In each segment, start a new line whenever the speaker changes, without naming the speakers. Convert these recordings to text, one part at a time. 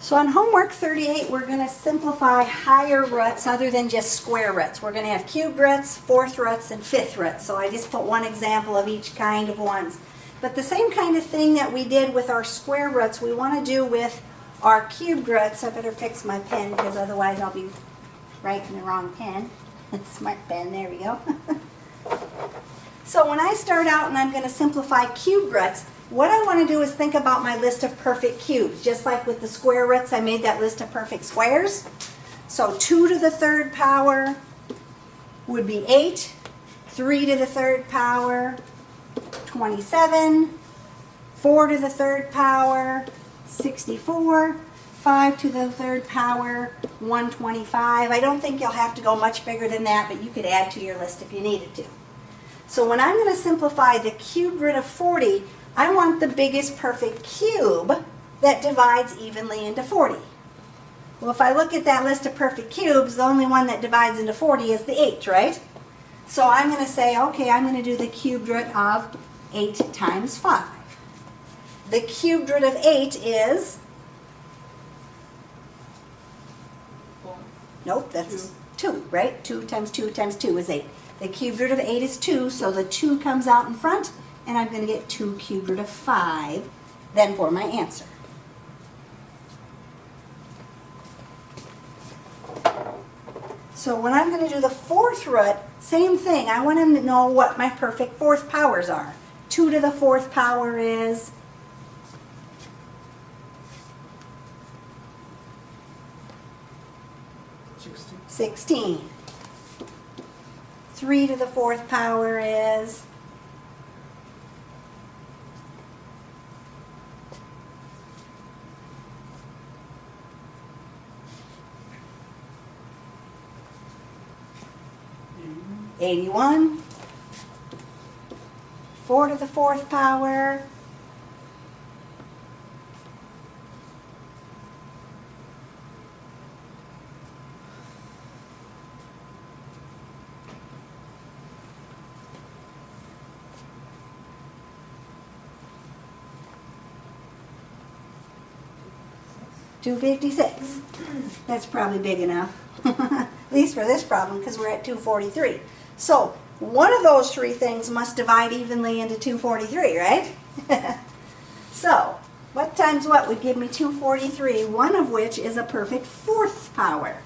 So on homework 38, we're going to simplify higher roots other than just square roots. We're going to have cube roots, fourth roots, and fifth roots. So I just put one example of each kind of ones. But the same kind of thing that we did with our square roots, we want to do with our cube roots. I better fix my pen because otherwise I'll be writing the wrong pen. Smart pen, there we go. So when I start out and I'm going to simplify cube roots, what I want to do is think about my list of perfect cubes. Just like with the square roots, I made that list of perfect squares. So 2 to the third power would be 8. 3 to the third power, 27. 4 to the third power, 64. 5 to the third power, 125. I don't think you'll have to go much bigger than that, but you could add to your list if you needed to. So when I'm going to simplify the cube root of 40, I want the biggest perfect cube that divides evenly into 40. Well, if I look at that list of perfect cubes, the only one that divides into 40 is the 8, right? So I'm going to say, okay, I'm going to do the cube root of 8 times 5. The cube root of 8 is... Nope, that's 2, right? 2 times 2 times 2 is 8. The cube root of 8 is 2, so the 2 comes out in front, and I'm going to get 2 cube root of 5 then for my answer. So when I'm going to do the fourth root, same thing. I want to know what my perfect fourth powers are. 2 to the fourth power is 16. 3 to the fourth power is 81. 4 to the fourth power, 256. That's probably big enough, at least for this problem, because we're at 243. So one of those three things must divide evenly into 243, right? So what times what would give me 243, one of which is a perfect fourth power?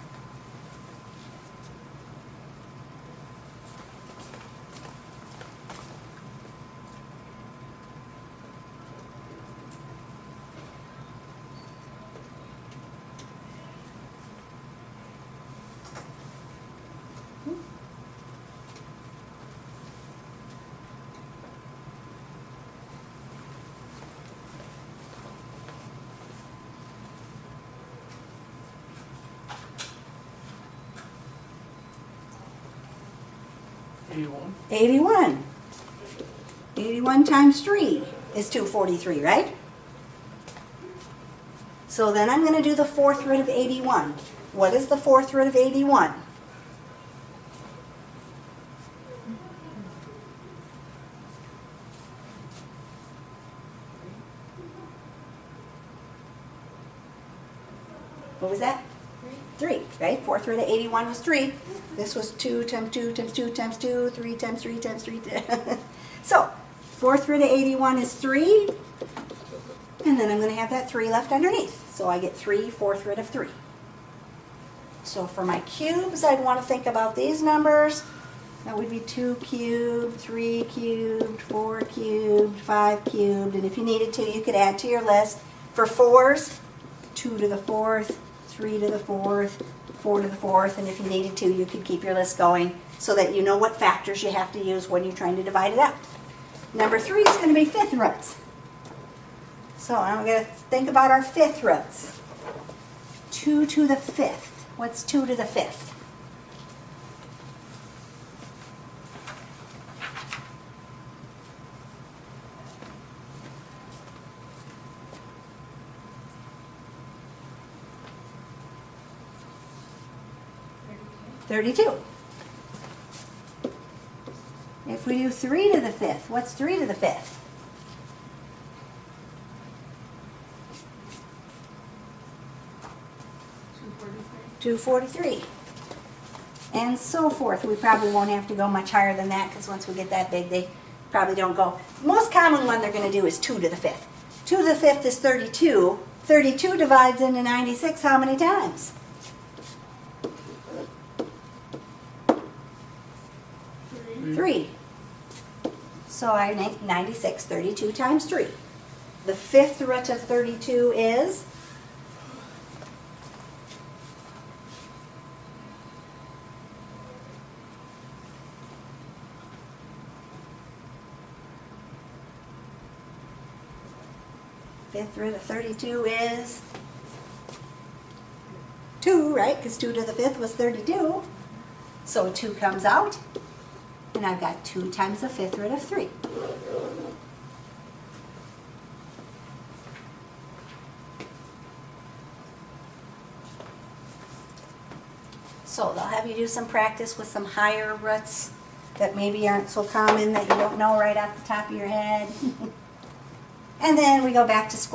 $81.
81. 81 times 3 is 243, right? So then I'm going to do the fourth root of 81. What is the fourth root of 81? What was that? 3, right? Fourth root of 81 was 3. This was 2 times 2 times 2 times 2, 3 times 3 times 3. So, fourth root of 81 is 3. And then I'm going to have that 3 left underneath. So I get 3 fourth root of 3. So for my cubes, I'd want to think about these numbers. That would be 2 cubed, 3 cubed, 4 cubed, 5 cubed. And if you needed to, you could add to your list. For 4s, 2 to the 4th, 3 to the 4th, 4 to the 4th, and if you needed to, you could keep your list going so that you know what factors you have to use when you're trying to divide it up. Number 3 is going to be fifth roots. So I'm going to think about our fifth roots. 2 to the 5th. What's 2 to the 5th? $32. If we do 3 to the 5th, what's 3 to the 5th? 243. And so forth. We probably won't have to go much higher than that because once we get that big, they probably don't go. The most common one they're going to do is 2 to the 5th. 2 to the 5th is 32. 32 divides into 96 how many times? 3. So I make 96, 32 times 3. The 5th root of 32 is 5th root of 32 is 2, right? Because 2 to the 5th was 32. So 2 comes out, and I've got 2 times the 5th root of 3. So they'll have you do some practice with some higher roots that maybe aren't so common that you don't know right off the top of your head. And then we go back to square.